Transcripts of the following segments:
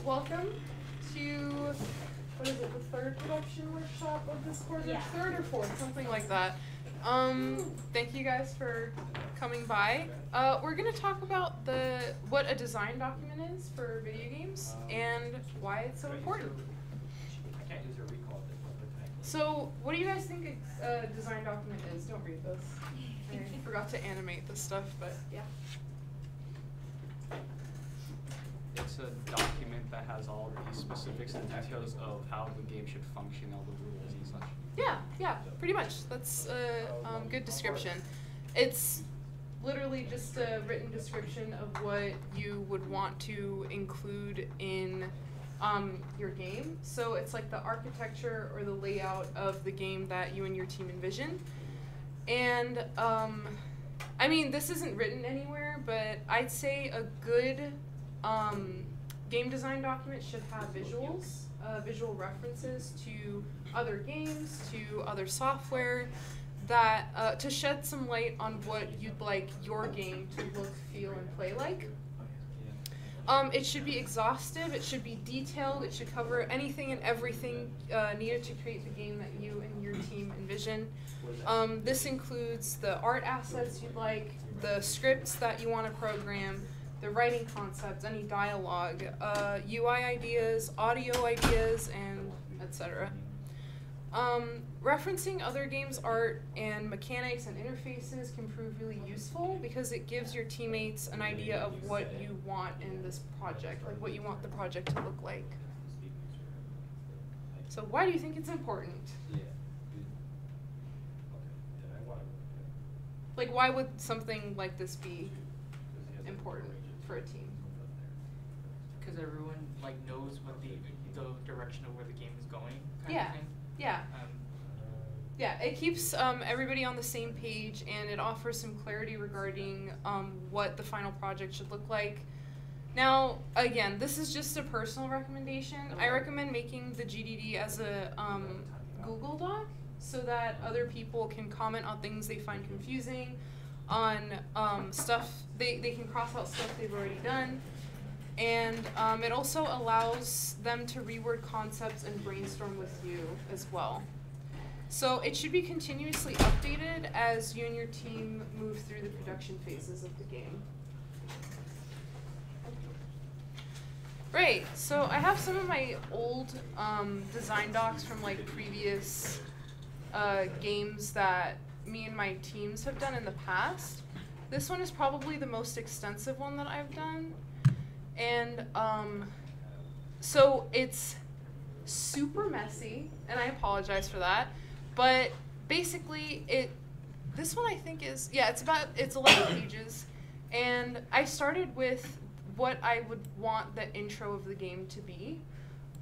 welcome to, what is it, the third production workshop of this quarter? Yeah. Third or fourth, something like that. Thank you guys for coming by. We're going to talk about what a design document is for video games and why it's so important. I can't use a recall. So, what do you guys think a design document is? Don't read this. I forgot to animate this stuff, but yeah. It's a document that has all the specifics and details of how the game should function, all the rules and such. Yeah, pretty much. That's a good description. It's literally just a written description of what you would want to include in your game. So it's like the architecture or the layout of the game that you and your team envision. And I mean, this isn't written anywhere, but I'd say a good game design document should have visuals, visual references to other games, to other software, that to shed some light on what you'd like your game to look, feel, and play like. It should be exhaustive, it should be detailed, it should cover anything and everything needed to create the game that you and your team envision. This includes the art assets you'd like, the scripts that you want to program, the writing concepts, any dialogue, UI ideas, audio ideas, and etc. Referencing other games' art and mechanics and interfaces can prove really useful because it gives your teammates an idea of what you want in this project, like what you want the project to look like. So why do you think it's important? Like, why would something like this be important for a team? Because everyone knows what the direction of where the game is going. Kind Yeah. of thing. Yeah. Yeah, it keeps everybody on the same page, and it offers some clarity regarding what the final project should look like. Now, again, this is just a personal recommendation. I recommend making the GDD as a Google Doc so that other people can comment on things they find confusing, on stuff, they can cross out stuff they've already done. And it also allows them to reword concepts and brainstorm with you as well. So it should be continuously updated as you and your team move through the production phases of the game. Right, so I have some of my old design docs from previous games that me and my teams have done in the past. This one is probably the most extensive one that I've done. And so it's super messy, and I apologize for that. But basically, this one I think is, it's 11 pages. And I started with what I would want the intro of the game to be,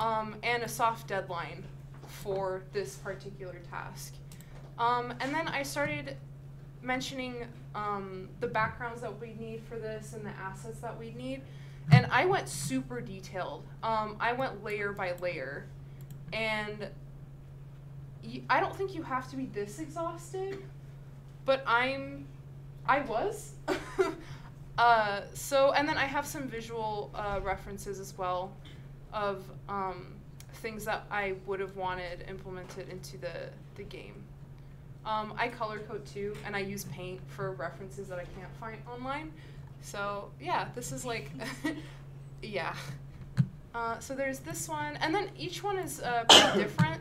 and a soft deadline for this particular task. And then I started mentioning the backgrounds that we'd need for this and the assets that we'd need. And I went super detailed. I went layer by layer. And I don't think you have to be this exhaustive, but I was. And then I have some visual references as well of things that I would have wanted implemented into the game. I color code too, and I use Paint for references that I can't find online. So yeah, this is yeah. So there's this one, and then each one is pretty different.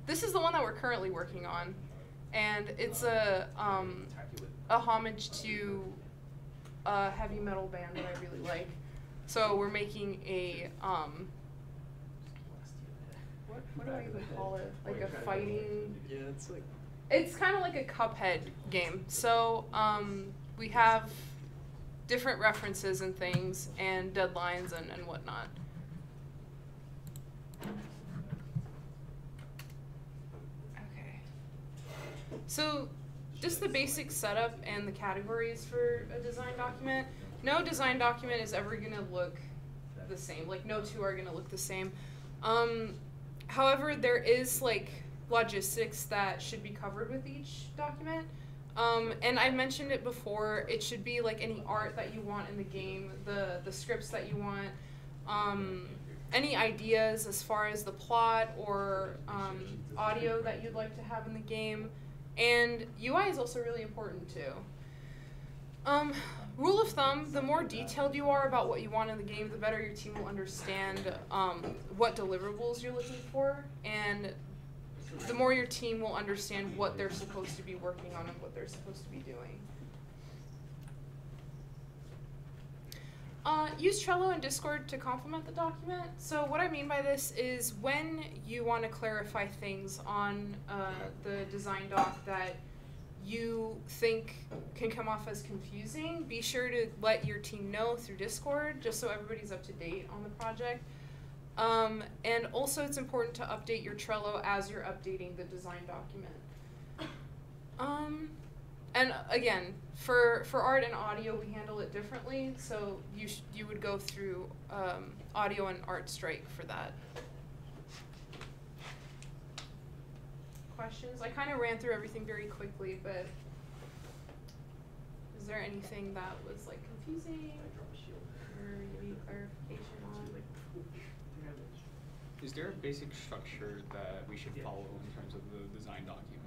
This is the one that we're currently working on, and it's a homage to a heavy metal band that I really like. So we're making a what do I even call it? Like a fighting. Yeah, It's kind of like a Cuphead game. So we have different references and things and deadlines and whatnot. Okay. So just the basic setup and the categories for a design document. No design document is ever going to look the same. No two are going to look the same. However, there is logistics that should be covered with each document. And I mentioned it before, it should be any art that you want in the game, the scripts that you want, any ideas as far as the plot or audio that you'd like to have in the game. And UI is also really important too. Rule of thumb, the more detailed you are about what you want in the game, the better your team will understand what deliverables you're looking for, and the more your team will understand what they're supposed to be working on and what they're supposed to be doing. Use Trello and Discord to complement the document. So what I mean by this is when you want to clarify things on the design doc that you think can come off as confusing, be sure to let your team know through Discord, just so everybody's up to date on the project. And also it's important to update your Trello as you're updating the design document. And again, for art and audio, we handle it differently, so you would go through audio and art strike for that. Questions? I kind of ran through everything very quickly, but is there anything that was like confusing or you need clarification on? Is there a basic structure that we should follow in terms of the design document?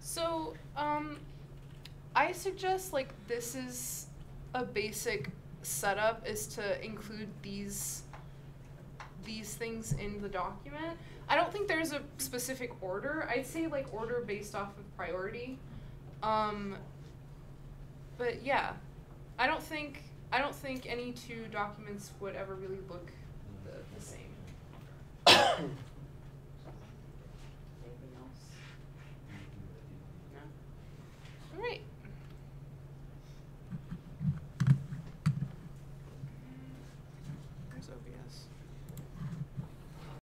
So, I suggest like this is a basic setup, is to include these things in the document. I don't think there's a specific order. I'd say like order based off of priority. But yeah, I don't think any two documents would ever really look the same. Anything else? No? All right. There's OBS.